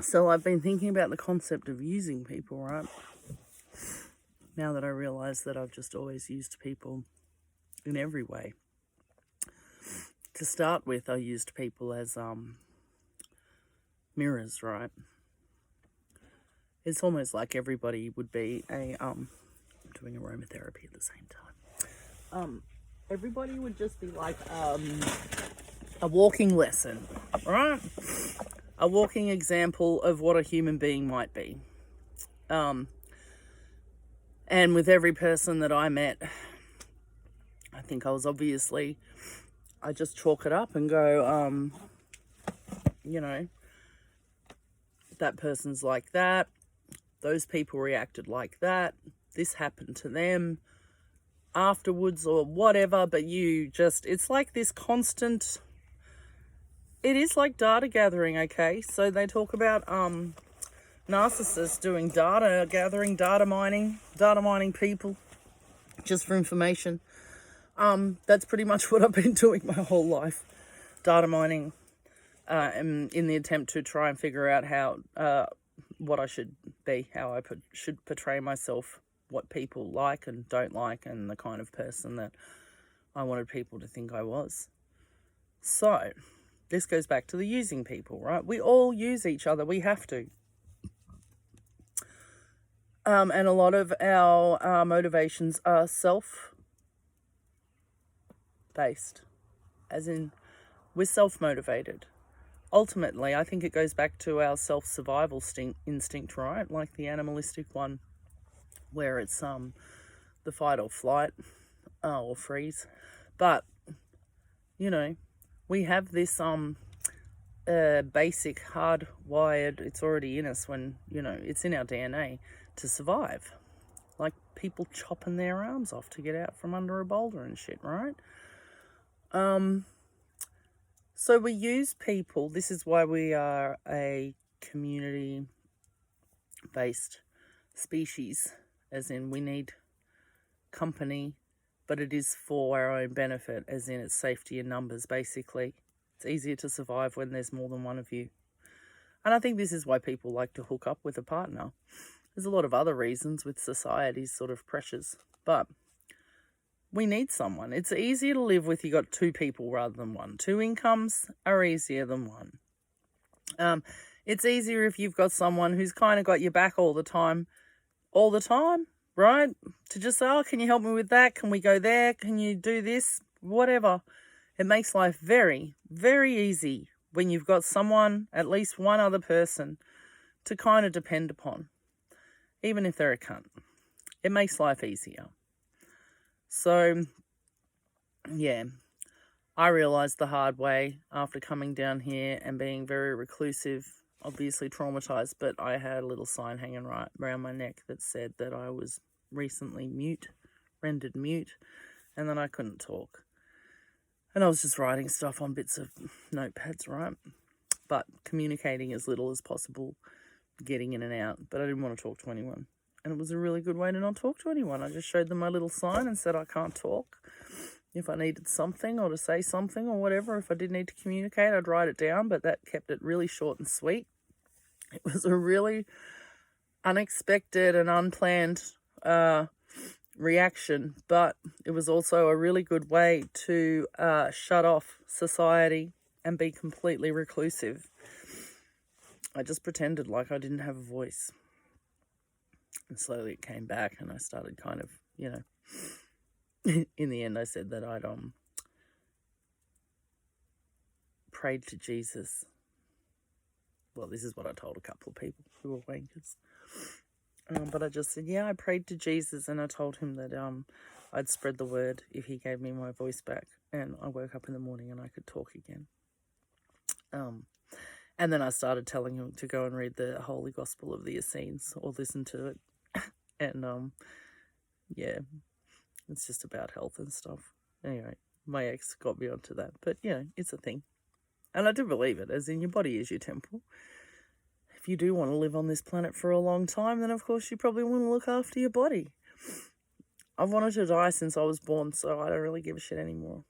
So I've been thinking about the concept of using people, right? Now that I realise that I've just always used people in every way. To start with, I used people as mirrors, right? It's almost like everybody would be I'm doing aromatherapy at the same time. Everybody would just be like a walking lesson, right? A walking example of what a human being might be. And with every person that I met, I think I just chalk it up and go, that person's like that. Those people reacted like that. This happened to them afterwards or whatever, but it's like this constant, it is like data gathering, okay? So they talk about narcissists doing data gathering, data mining people just for information. That's pretty much what I've been doing my whole life, data mining, in the attempt to try and figure out how what I should be, how I should portray myself, what people like and don't like, and the kind of person that I wanted people to think I was. So this goes back to the using people, right? We all use each other. We have to. And a lot of our motivations are self-based, as in we're self-motivated. Ultimately, I think it goes back to our self-survival instinct, right? Like the animalistic one, where it's the fight or flight or freeze. But, we have this basic hardwired, it's already in us when, it's in our DNA to survive. Like people chopping their arms off to get out from under a boulder and shit, right? So we use people. This is why we are a community-based species, as in we need company, but it is for our own benefit, as in it's safety in numbers, basically. It's easier to survive when there's more than one of you. And I think this is why people like to hook up with a partner. There's a lot of other reasons with society's sort of pressures, but we need someone. It's easier to live with you got two people rather than one. Two incomes are easier than one. It's easier if you've got someone who's kind of got your back all the time, right? To just say, oh, can you help me with that? Can we go there? Can you do this? Whatever. It makes life very, very easy when you've got someone, at least one other person, to kind of depend upon, even if they're a cunt. It makes life easier. So, yeah, I realised the hard way after coming down here and being very reclusive, obviously traumatised, but I had a little sign hanging right around my neck that said that I was recently rendered mute, and that I couldn't talk. And I was just writing stuff on bits of notepads, right? But communicating as little as possible, getting in and out, but I didn't want to talk to anyone. And it was a really good way to not talk to anyone. I just showed them my little sign and said I can't talk. If I needed something or to say something or whatever, if I did need to communicate, I'd write it down, but that kept it really short and sweet. It was a really unexpected and unplanned reaction, but it was also a really good way to shut off society and be completely reclusive. I just pretended like I didn't have a voice. And slowly it came back and I started kind of, in the end I said that I'd prayed to Jesus. Well, this is what I told a couple of people who were wankers. But I just said, I prayed to Jesus, and I told him that I'd spread the word if he gave me my voice back. And I woke up in the morning and I could talk again. And then I started telling him to go and read the Holy Gospel of the Essenes or listen to it. And, it's just about health and stuff. Anyway, my ex got me onto that. But, it's a thing. And I do believe it, as in your body is your temple. If you do want to live on this planet for a long time, then of course you probably want to look after your body. I've wanted to die since I was born, so I don't really give a shit anymore.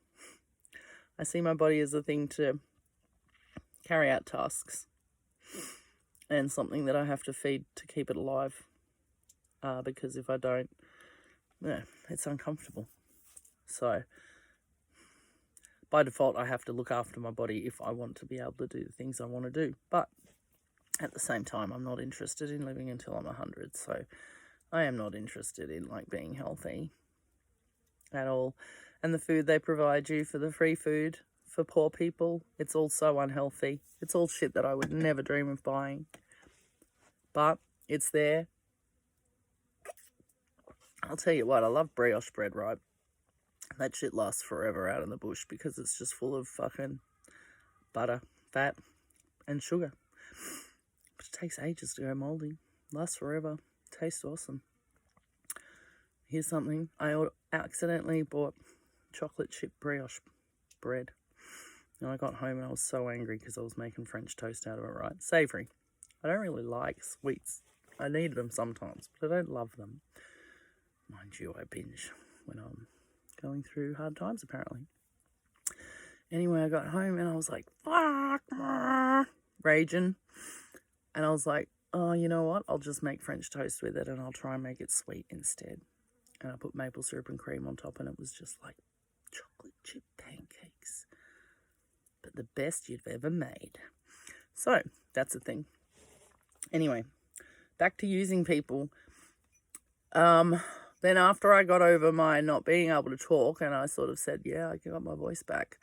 I see my body as a thing to carry out tasks. and something that I have to feed to keep it alive. Because if I don't, it's uncomfortable. So by default, I have to look after my body if I want to be able to do the things I want to do. But at the same time, I'm not interested in living until I'm 100. So I am not interested in like being healthy at all. And the food they provide you for the free food for poor people, it's all so unhealthy. It's all shit that I would never dream of buying. But it's there. I'll tell you what, I love brioche bread, right? That shit lasts forever out in the bush because it's just full of fucking butter, fat, and sugar. But it takes ages to go moldy. Lasts forever. Tastes awesome. Here's something. I accidentally bought chocolate chip brioche bread. And I got home and I was so angry because I was making French toast out of it, right? Savoury. I don't really like sweets. I need them sometimes, but I don't love them. Mind you, I binge when I'm going through hard times, apparently. Anyway, I got home and I was like, fuck, raging. And I was like, oh, you know what? I'll just make French toast with it and I'll try and make it sweet instead. And I put maple syrup and cream on top and it was just like chocolate chip pancakes. But the best you've ever made. So, that's the thing. Anyway, back to using people. Then after I got over my not being able to talk and I sort of said, yeah, I got my voice back.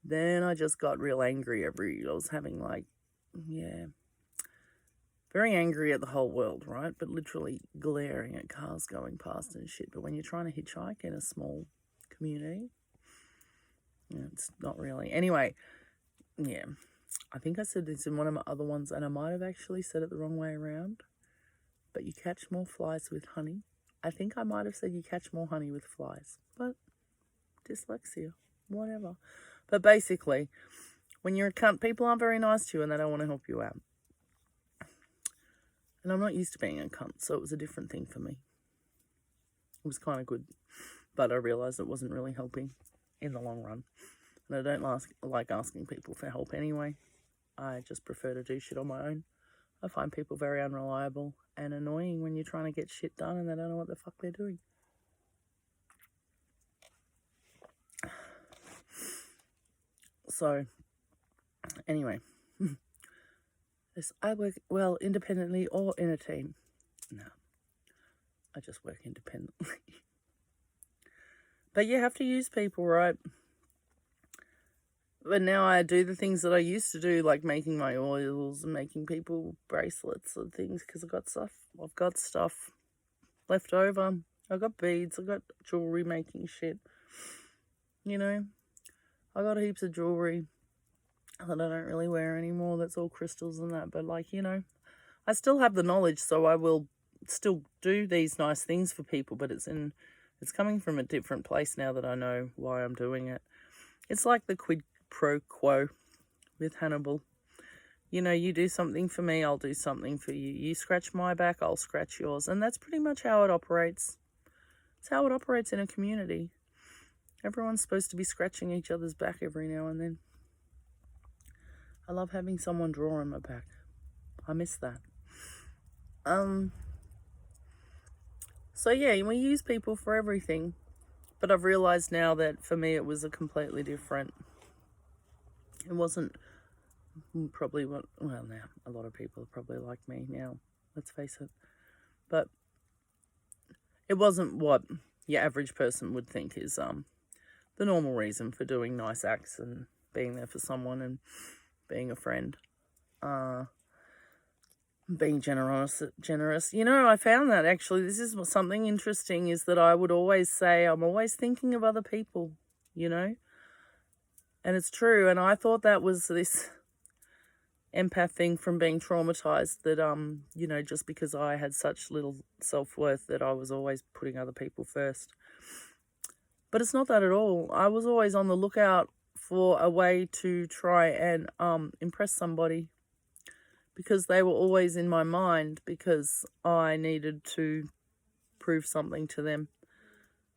Then I just got real angry I was having like, very angry at the whole world, right? But literally glaring at cars going past and shit. But when you're trying to hitchhike in a small community, it's not really. Anyway, I think I said this in one of my other ones and I might have actually said it the wrong way around. But you catch more flies with honey. I think I might have said you catch more honey with flies. But dyslexia, whatever. But basically, when you're a cunt, people aren't very nice to you and they don't want to help you out. And I'm not used to being a cunt, so it was a different thing for me. It was kind of good, but I realised it wasn't really helping in the long run. And I don't like asking people for help anyway. I just prefer to do shit on my own. I find people very unreliable and annoying when you're trying to get shit done and they don't know what the fuck they're doing. So, anyway, I work, well, independently or in a team. No, I just work independently. But you have to use people, right? But now I do the things that I used to do, like making my oils and making people bracelets and things, because I've got stuff left over. I've got beads, I've got jewelry making shit. You know, I got heaps of jewelry that I don't really wear anymore. That's all crystals and that. But like, you know, I still have the knowledge, so I will still do these nice things for people. But it's coming from a different place now that I know why I'm doing it. It's like the quid pro quo with Hannibal. You know, you do something for me, I'll do something for you. You scratch my back, I'll scratch yours. And that's pretty much how it operates. It's how it operates in a community. Everyone's supposed to be scratching each other's back every now and then. I love having someone draw on my back. I miss that. So yeah, we use people for everything. But I've realised now that for me it was a completely different. It wasn't probably now a lot of people are probably like me now, let's face it. But it wasn't what your average person would think is the normal reason for doing nice acts and being there for someone and being a friend. Being generous. You know, I found that actually, this is something interesting, is that I would always say, I'm always thinking of other people, you know? And it's true. And I thought that was this empath thing from being traumatized, that, you know, just because I had such little self-worth that I was always putting other people first. But it's not that at all. I was always on the lookout for a way to try and impress somebody, because they were always in my mind, because I needed to prove something to them.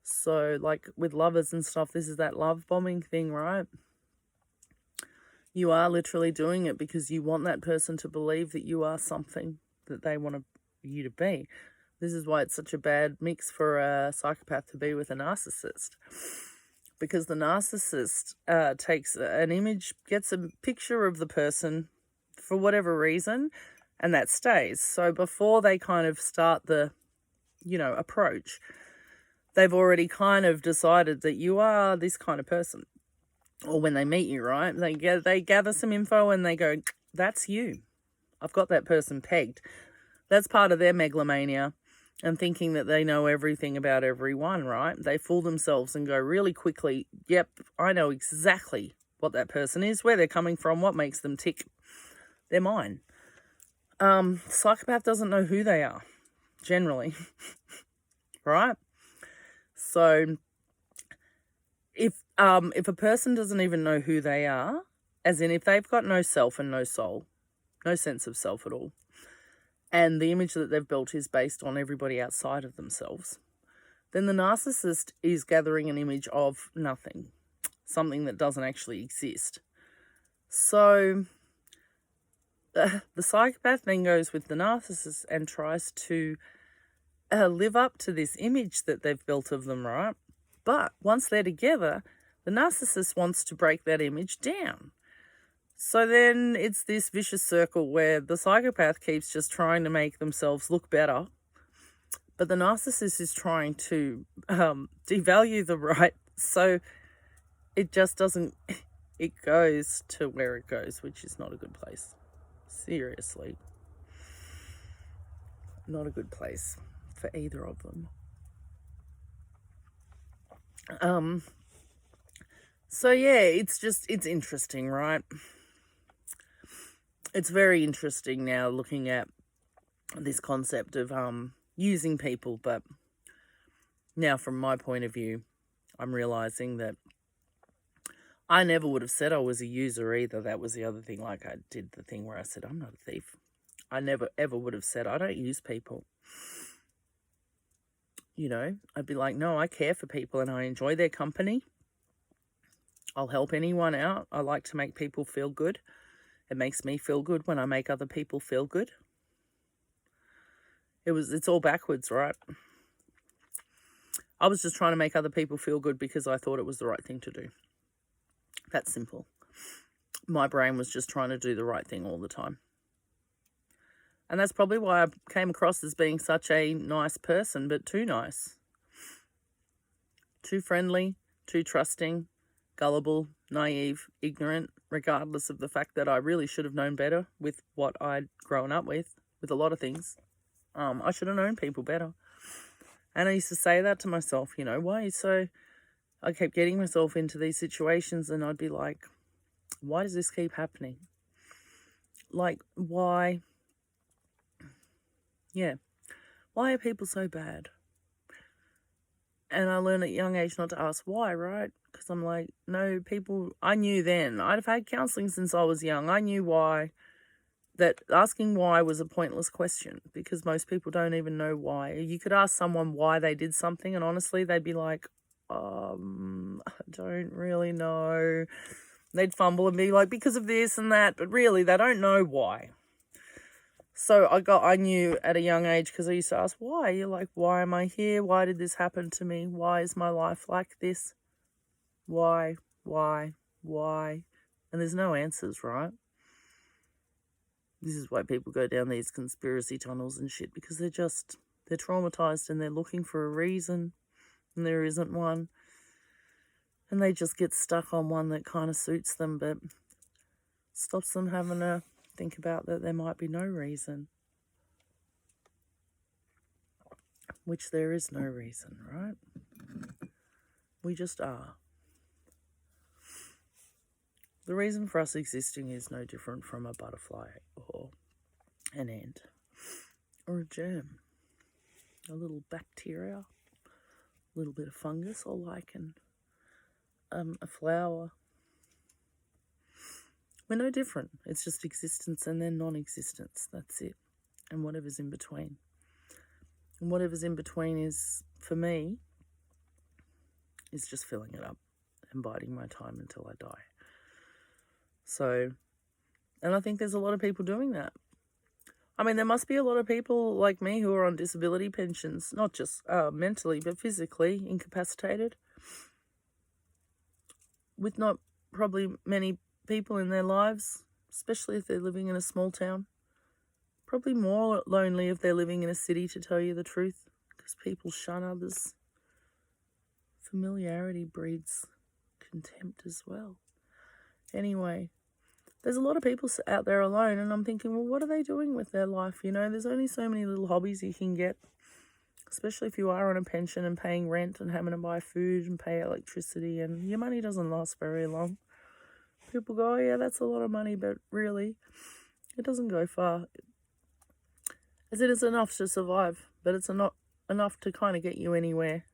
So, like with lovers and stuff, this is that love bombing thing, right? You are literally doing it because you want that person to believe that you are something that they want you to be. This is why it's such a bad mix for a psychopath to be with a narcissist. Because the narcissist takes an image, gets a picture of the person for whatever reason, and that stays. So before they kind of start the, approach, they've already kind of decided that you are this kind of person. Or when they meet you, right, they gather some info and they go, that's you. I've got that person pegged. That's part of their megalomania and thinking that they know everything about everyone, right? They fool themselves and go really quickly, yep, I know exactly what that person is, where they're coming from, what makes them tick. They're mine. Psychopath doesn't know who they are, generally, right? So if a person doesn't even know who they are, as in if they've got no self and no soul, no sense of self at all, and the image that they've built is based on everybody outside of themselves, then the narcissist is gathering an image of nothing, something that doesn't actually exist. So the psychopath then goes with the narcissist and tries to live up to this image that they've built of them, right? But once they're together, the narcissist wants to break that image down. So then it's this vicious circle where the psychopath keeps just trying to make themselves look better, but the narcissist is trying to devalue the right. So it just doesn't, it goes to where it goes, which is not a good place. Seriously. Not a good place for either of them. So yeah, it's interesting, right? It's very interesting now looking at this concept of using people, but now from my point of view, I'm realizing that I never would have said I was a user either. That was the other thing. Like I did the thing where I said, I'm not a thief. I never ever would have said, I don't use people. I'd be like, no, I care for people and I enjoy their company. I'll help anyone out. I like to make people feel good. It makes me feel good when I make other people feel good. It's all backwards, right? I was just trying to make other people feel good because I thought it was the right thing to do. That's simple. My brain was just trying to do the right thing all the time. And that's probably why I came across as being such a nice person, but too nice. Too friendly, too trusting, gullible, naive, ignorant, regardless of the fact that I really should have known better with what I'd grown up with a lot of things. I should have known people better. And I used to say that to myself, why? So I kept getting myself into these situations and I'd be like, why does this keep happening? Like, why? Yeah. Why are people so bad? And I learned at a young age not to ask why, right? Because I'm like, no, people, I knew then. I'd have had counselling since I was young. I knew why. That asking why was a pointless question because most people don't even know why. You could ask someone why they did something and honestly they'd be like, I don't really know. They'd fumble and be like, because of this and that, but really they don't know why. So I knew at a young age because I used to ask why. You're like, why am I here? Why did this happen to me? Why is my life like this? Why? And there's no answers, right? This is why people go down these conspiracy tunnels and shit because they're traumatized and they're looking for a reason and there isn't one. And they just get stuck on one that kind of suits them but stops them having to think about that there might be no reason. Which there is no reason, right? We just are. The reason for us existing is no different from a butterfly or an ant or a germ, a little bacteria, a little bit of fungus or lichen, a flower. We're no different. It's just existence and then non-existence. That's it. And whatever's in between. And whatever's in between is, for me, is just filling it up and biding my time until I die. So, and I think there's a lot of people doing that. I mean, there must be a lot of people like me who are on disability pensions, not just mentally, but physically incapacitated, with not probably many people in their lives, especially if they're living in a small town. Probably more lonely if they're living in a city, to tell you the truth, because people shun others. Familiarity breeds contempt as well. Anyway, there's a lot of people out there alone, and I'm thinking, well, what are they doing with their life? You know, there's only so many little hobbies you can get, especially if you are on a pension and paying rent and having to buy food and pay electricity, and your money doesn't last very long. People go, oh yeah, that's a lot of money, but really, it doesn't go far. As it is enough to survive, but it's not enough to kind of get you anywhere.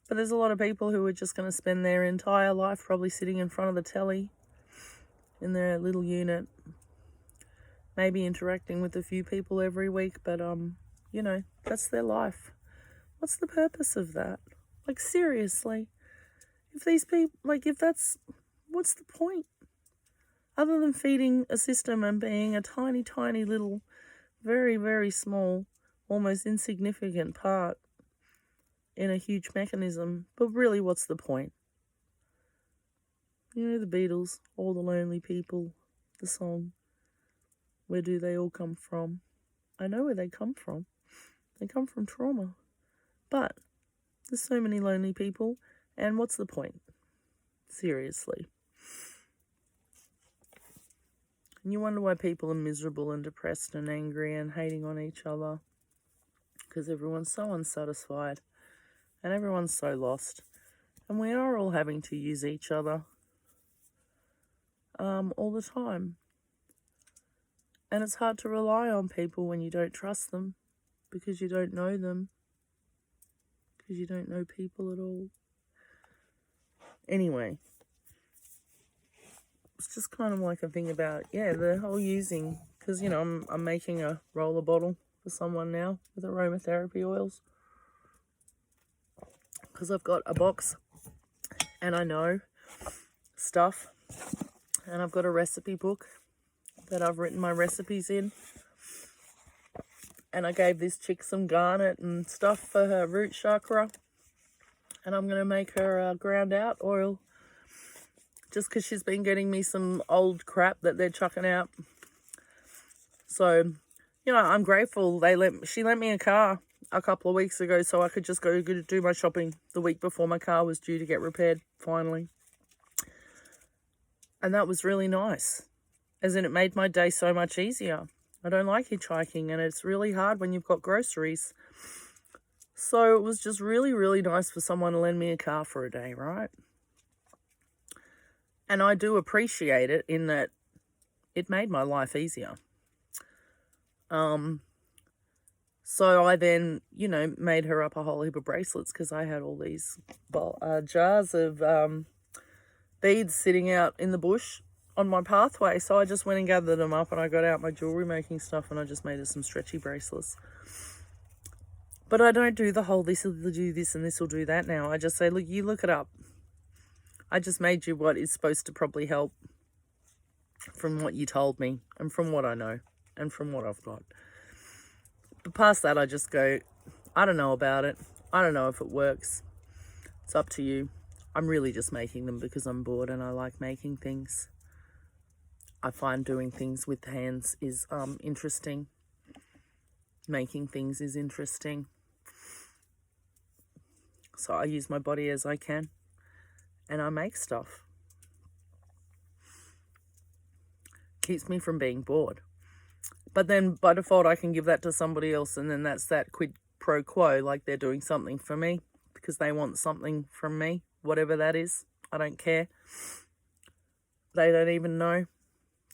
But there's a lot of people who are just going to spend their entire life probably sitting in front of the telly in their little unit, maybe interacting with a few people every week, but you know, that's their life. What's the purpose of that? Like, seriously, if these people, like, if that's, what's the point? Other than feeding a system and being a tiny, tiny little, very, very small, almost insignificant part in a huge mechanism. But really, what's the point? You know, the Beatles, All the Lonely People, the song, where do they all come from? I know where they come from. They come from trauma. But there's so many lonely people, and what's the point? Seriously. And you wonder why people are miserable and depressed and angry and hating on each other, because everyone's so unsatisfied and everyone's so lost, and we are all having to use each other all the time. And it's hard to rely on people when you don't trust them, because you don't know them, because you don't know people at all. Anyway, it's just kind of like a thing about, yeah, the whole using, because, you know, I'm making a roller bottle for someone now with aromatherapy oils, because I've got a box and I know stuff, and I've got a recipe book that I've written my recipes in, and I gave this chick some garnet and stuff for her root chakra, and I'm going to make her ground out oil, just because she's been getting me some old crap that they're chucking out. So, you know, I'm grateful she lent me a car a couple of weeks ago so I could just go do my shopping the week before my car was due to get repaired, finally. And that was really nice, as in it made my day so much easier. I don't like hitchhiking, and it's really hard when you've got groceries. So it was just really, really nice for someone to lend me a car for a day, right? And I do appreciate it in that it made my life easier. So I then, you know, made her up a whole heap of bracelets, because I had all these jars of beads sitting out in the bush on my pathway. So I just went and gathered them up, and I got out my jewelry making stuff, and I just made her some stretchy bracelets. But I don't do the whole this will do this and this will do that now. I just say, look, you look it up. I just made you what is supposed to probably help from what you told me and from what I know and from what I've got. But past that, I just go, I don't know about it. I don't know if it works. It's up to you. I'm really just making them because I'm bored and I like making things. I find doing things with hands is interesting. Making things is interesting. So I use my body as I can, and I make stuff. Keeps me from being bored. But then by default, I can give that to somebody else, and then that's that quid pro quo, like they're doing something for me because they want something from me, whatever that is. I don't care. They don't even know,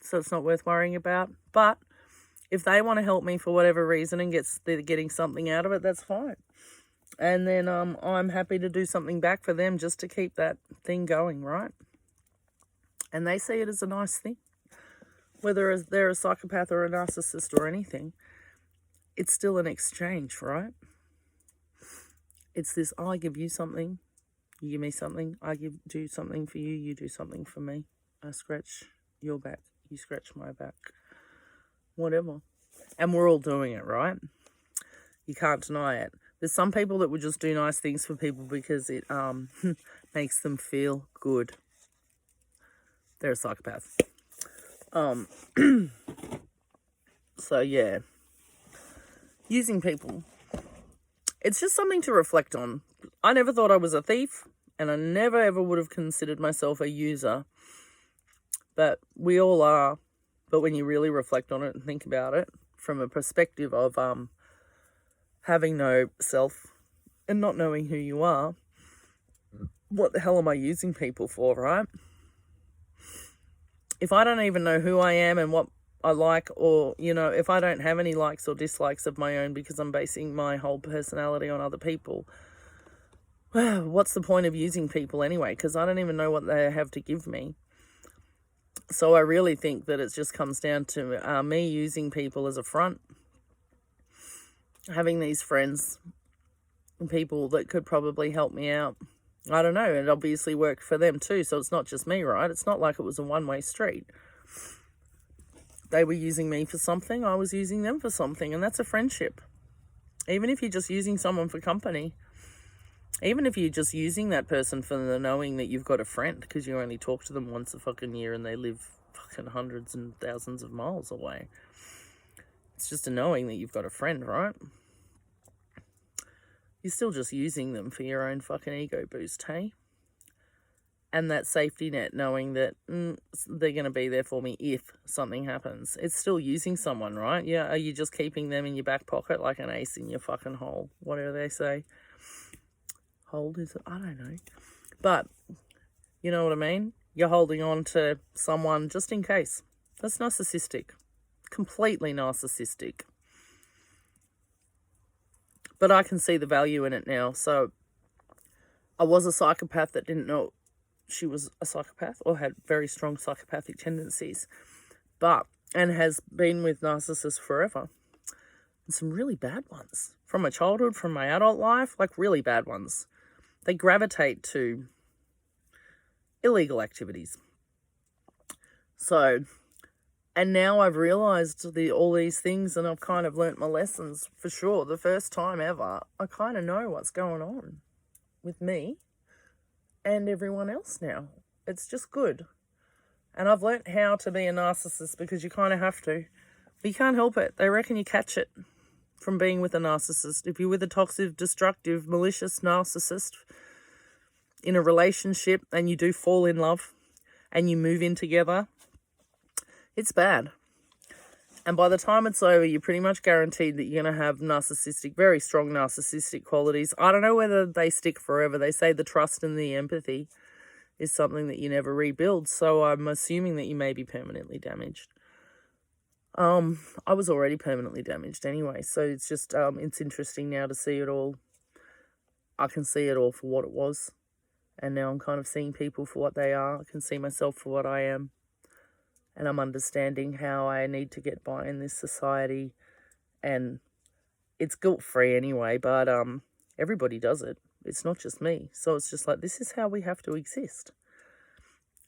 so it's not worth worrying about. But if they want to help me for whatever reason and they're getting something out of it, that's fine. And then I'm happy to do something back for them just to keep that thing going, right? And they see it as a nice thing. Whether they're a psychopath or a narcissist or anything, it's still an exchange, right? It's this, I give you something, you give me something, I do something for you, you do something for me. I scratch your back, you scratch my back, whatever. And we're all doing it, right? You can't deny it. There's some people that would just do nice things for people because it makes them feel good. They're a psychopath. So yeah, using people. It's just something to reflect on. I never thought I was a thief, and I never ever would have considered myself a user. But we all are. But when you really reflect on it and think about it from a perspective of having no self and not knowing who you are, what the hell am I using people for, right? If I don't even know who I am and what I like, or, you know, if I don't have any likes or dislikes of my own because I'm basing my whole personality on other people, well, what's the point of using people anyway? Because I don't even know what they have to give me. So I really think that it just comes down to me using people as a front, having these friends, people that could probably help me out. I don't know, it obviously worked for them too, so it's not just me, right? It's not like it was a one-way street. They were using me for something, I was using them for something, and that's a friendship. Even if you're just using someone for company, even if you're just using that person for the knowing that you've got a friend because you only talk to them once a fucking year and they live fucking hundreds and thousands of miles away. It's just a knowing that you've got a friend, right? You're still just using them for your own fucking ego boost, hey? And that safety net, knowing that they're going to be there for me if something happens. It's still using someone, right? Yeah, are you just keeping them in your back pocket like an ace in your fucking hole? Whatever they say. Hold, is it? I don't know. But, you know what I mean? You're holding on to someone just in case. That's narcissistic. Completely narcissistic. But I can see the value in it now. So I was a psychopath that didn't know she was a psychopath or had very strong psychopathic tendencies, and has been with narcissists forever. And some really bad ones. From my childhood, from my adult life, like really bad ones. They gravitate to illegal activities. So, and now I've realised all these things and I've kind of learnt my lessons for sure. The first time ever, I kind of know what's going on with me and everyone else now. It's just good. And I've learnt how to be a narcissist because you kind of have to. But you can't help it. They reckon you catch it from being with a narcissist. If you're with a toxic, destructive, malicious narcissist in a relationship and you do fall in love and you move in together, it's bad. And by the time it's over, you're pretty much guaranteed that you're going to have narcissistic, very strong narcissistic qualities. I don't know whether they stick forever. They say the trust and the empathy is something that you never rebuild. So I'm assuming that you may be permanently damaged. I was already permanently damaged anyway. So it's just, it's interesting now to see it all. I can see it all for what it was. And now I'm kind of seeing people for what they are. I can see myself for what I am. And I'm understanding how I need to get by in this society. And it's guilt-free anyway, but everybody does it. It's not just me. So it's just like, this is how we have to exist.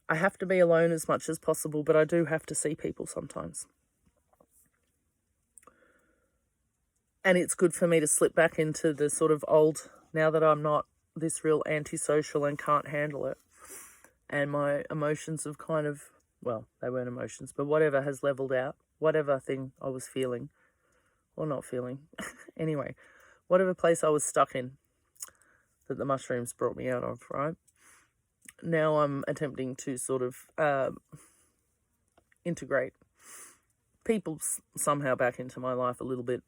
I have to be alone as much as possible, but I do have to see people sometimes. And it's good for me to slip back into the sort of old, now that I'm not this real antisocial and can't handle it. And my emotions have kind of, well, they weren't emotions, but whatever has leveled out, whatever thing I was feeling, or not feeling, anyway, whatever place I was stuck in that the mushrooms brought me out of, right? Now I'm attempting to sort of integrate people somehow back into my life a little bit,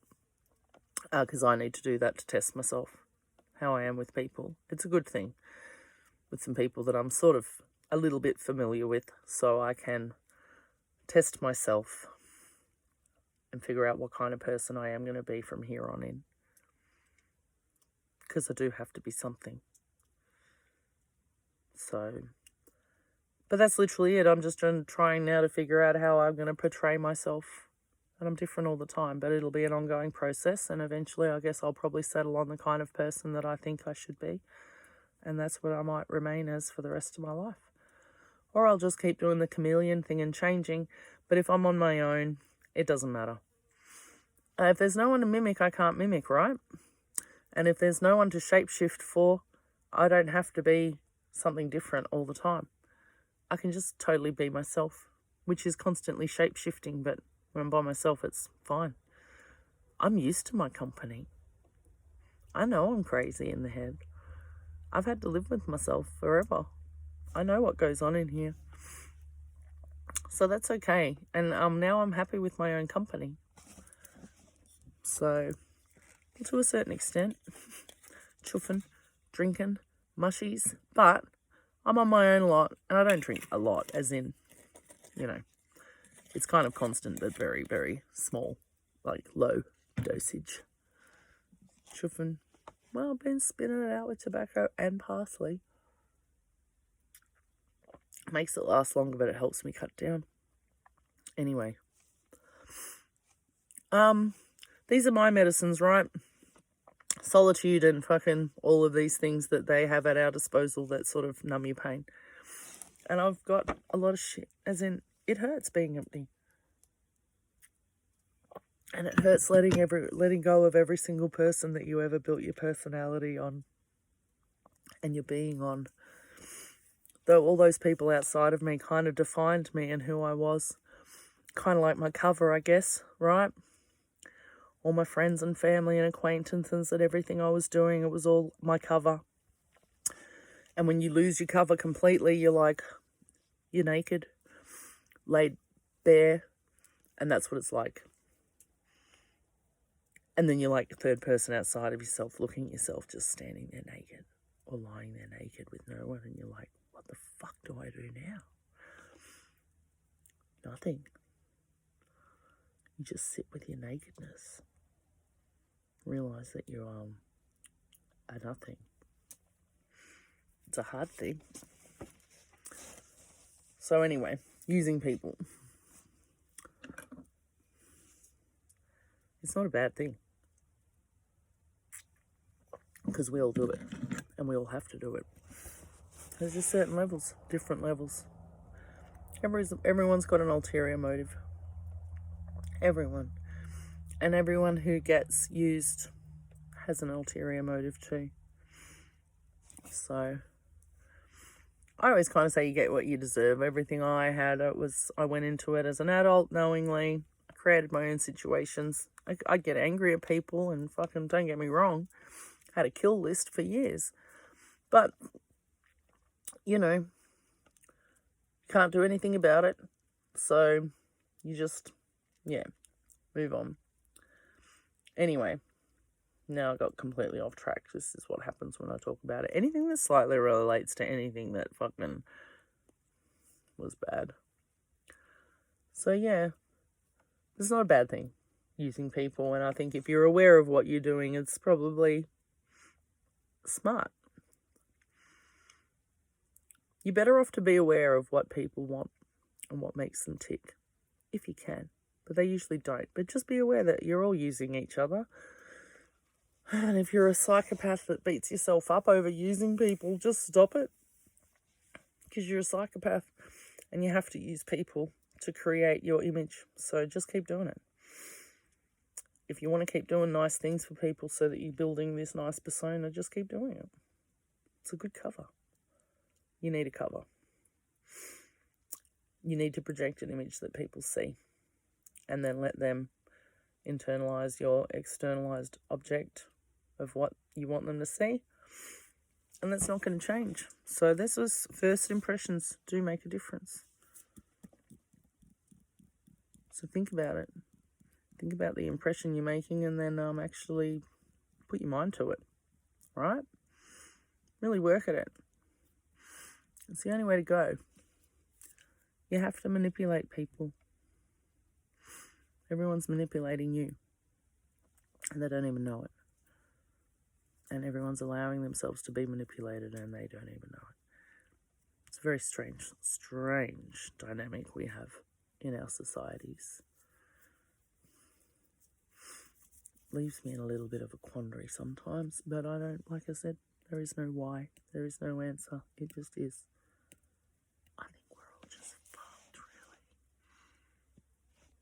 because I need to do that to test myself, how I am with people. It's a good thing with some people that I'm sort of a little bit familiar with, so I can test myself and figure out what kind of person I am going to be from here on in. Because I do have to be something. So, but that's literally it. I'm just trying now to figure out how I'm going to portray myself. And I'm different all the time, but it'll be an ongoing process. And eventually, I guess I'll probably settle on the kind of person that I think I should be. And that's what I might remain as for the rest of my life. Or I'll just keep doing the chameleon thing and changing. But if I'm on my own, it doesn't matter. If there's no one to mimic, I can't mimic, right? And if there's no one to shapeshift for, I don't have to be something different all the time. I can just totally be myself, which is constantly shapeshifting, but when I'm by myself, it's fine. I'm used to my company. I know I'm crazy in the head. I've had to live with myself forever. I know what goes on in here. So that's okay. And now I'm happy with my own company. So, to a certain extent, chuffing, drinking, mushies. But I'm on my own a lot, and I don't drink a lot, as in, it's kind of constant, but very, very small, like low dosage. Chuffing. Well, I've been spinning it out with tobacco and parsley. Makes it last longer, but it helps me cut down. Anyway. These are my medicines, right? Solitude and fucking all of these things that they have at our disposal that sort of numb your pain. And I've got a lot of shit, as in, it hurts being empty. And it hurts letting go of every single person that you ever built your personality on and your being on. Though all those people outside of me kind of defined me and who I was. Kind of like my cover, I guess, right? All my friends and family and acquaintances and everything I was doing, it was all my cover. And when you lose your cover completely, you're naked, laid bare, and that's what it's like. And then you're like a third person outside of yourself, looking at yourself, just standing there naked or lying there naked with no one, and you're like, what the fuck do I do now? Nothing. You just sit with your nakedness. Realize that you are nothing. It's a hard thing. So anyway, using people. It's not a bad thing. Because we all do it. And we all have to do it. There's just certain levels, different levels. Everyone's got an ulterior motive. Everyone. And everyone who gets used has an ulterior motive too. So, I always kind of say you get what you deserve. Everything I had, I went into it as an adult knowingly. I created my own situations. I get angry at people and fucking, don't get me wrong, I had a kill list for years. But, can't do anything about it. So, you just, move on. Anyway, now I got completely off track. This is what happens when I talk about it. Anything that slightly relates to anything that fucking was bad. So yeah, it's not a bad thing, using people. And I think if you're aware of what you're doing, it's probably smart. You're better off to be aware of what people want and what makes them tick, if you can. But they usually don't. But just be aware that you're all using each other. And if you're a psychopath that beats yourself up over using people, just stop it. Because you're a psychopath and you have to use people to create your image. So just keep doing it. If you want to keep doing nice things for people so that you're building this nice persona, just keep doing it. It's a good cover. You need a cover. You need to project an image that people see. And then let them internalize your externalized object of what you want them to see. And that's not going to change. So this was first impressions do make a difference. So think about it. Think about the impression you're making and then actually put your mind to it. Right? Really work at it. It's the only way to go. You have to manipulate people. Everyone's manipulating you. And they don't even know it. And everyone's allowing themselves to be manipulated and they don't even know it. It's a very strange dynamic we have in our societies. Leaves me in a little bit of a quandary sometimes, but I don't, like I said, there is no why. There is no answer. It just is.